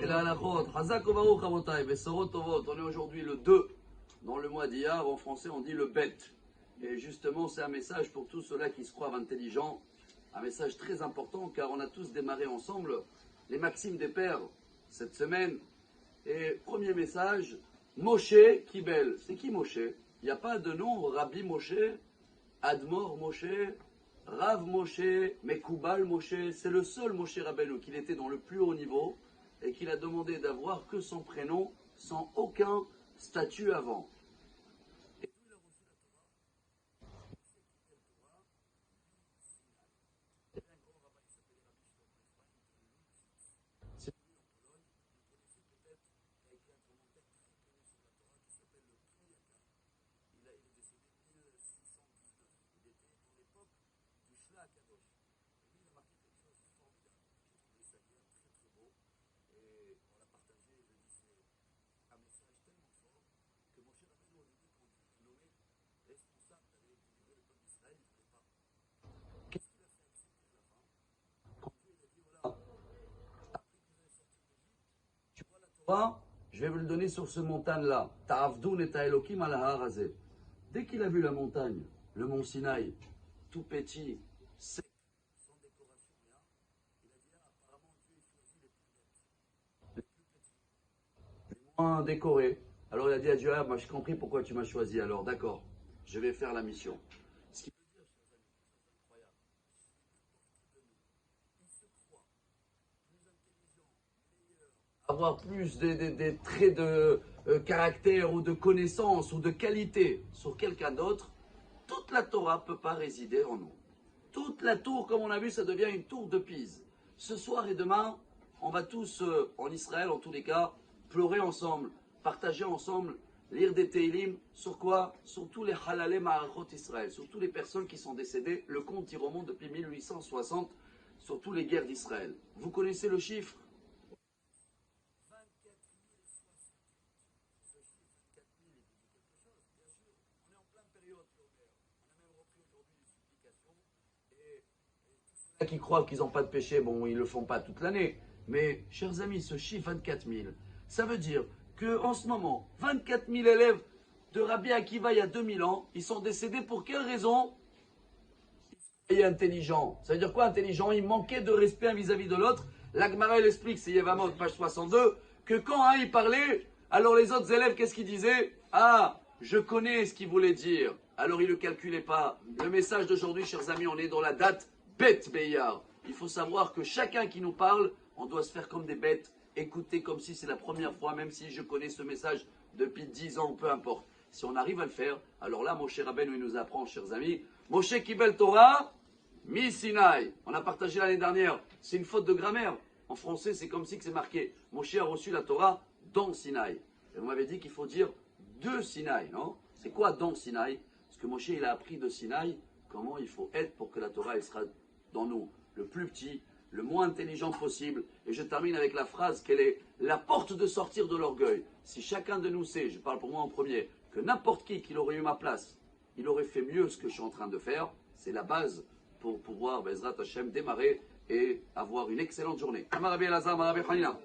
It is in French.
Et la halachot, Chazak Baruch Rabotai, Besorot Tovot, on est aujourd'hui le 2, dans le mois d'Iyar, en français on dit le Bet. Et justement c'est un message pour tous ceux-là qui se croient intelligents, un message très important car on a tous démarré ensemble les maximes des pères cette semaine. Et premier message, Moshe Kibel. C'est qui Moshe? Il n'y a pas de nom, Rabbi Moshe, Admor Moshe, Rav Moshe, Mekoubal Moshe. C'est le seul Moshe Rabbeinu qu'il était dans le plus haut niveau et qu'il a demandé d'avoir que son prénom sans aucun statut avant. Je vais vous le donner sur ce montagne-là. Ta'avdoun et ta'elokim al harazé. Dès qu'il a vu la montagne, le mont Sinaï, tout petit, sec, sans décoration, rien, il a dit apparemment Dieu choisit les plus petits, les moins décorés. Alors il a dit à Dieu, moi j'ai compris pourquoi tu m'as choisi. Alors d'accord, je vais faire la mission. Ce qui veut dire, chers amis, c'est incroyable. Il se croit plus intelligent, meilleur, avoir plus des traits de caractère ou de connaissance ou de qualité sur quelqu'un d'autre, toute la Torah ne peut pas résider en nous. Toute la tour, comme on a vu, ça devient une tour de Pise. Ce soir et demain, on va tous, en Israël en tous les cas, pleurer ensemble, partager ensemble, lire des Teilim, sur quoi? Sur tous les halalé ma'arachot Israël, sur toutes les personnes qui sont décédées. Le compte y remonte depuis 1860, sur toutes les guerres d'Israël. Vous connaissez le chiffre? Qui croient qu'ils n'ont pas de péché, bon, ils ne le font pas toute l'année. Mais, chers amis, ce chiffre 24 000, ça veut dire qu'en ce moment, 24 000 élèves de Rabbi Akiva il y a 2000 ans, ils sont décédés pour quelle raison? Ils sont intelligents. Ça veut dire quoi intelligent? Ils manquaient de respect vis-à-vis de l'autre. L'Agmara, elle explique, c'est Yevamot, page 62, que quand un, il parlait, alors les autres élèves, qu'est-ce qu'ils disaient? Ah, je connais ce qu'il voulait dire. Alors ils ne le calculaient pas. Le message d'aujourd'hui, chers amis, on est dans la date bête Beiyar. Il faut savoir que chacun qui nous parle, on doit se faire comme des bêtes, écouter comme si c'est la première fois, même si je connais ce message depuis 10 ans, peu importe. Si on arrive à le faire, alors là, Moshe Rabbeinu, il nous apprend, chers amis, Moshe Kibel Torah, Mi Sinai. On a partagé l'année dernière, c'est une faute de grammaire. En français, c'est comme si c'est marqué, Moshe a reçu la Torah dans Sinaï. Et vous m'avez dit qu'il faut dire de Sinaï, non? C'est quoi dans Sinaï? Parce que Moshe, il a appris de Sinaï comment il faut être pour que la Torah, elle sera dans nous, le plus petit, le moins intelligent possible. Et je termine avec la phrase qu'elle est la porte de sortir de l'orgueil. Si chacun de nous sait, je parle pour moi en premier, que n'importe qui aurait eu ma place, il aurait fait mieux ce que je suis en train de faire, c'est la base pour pouvoir, Bezrat Hashem, démarrer et avoir une excellente journée. Amar Rabbi Elazar, Amar Rabbi Hanina.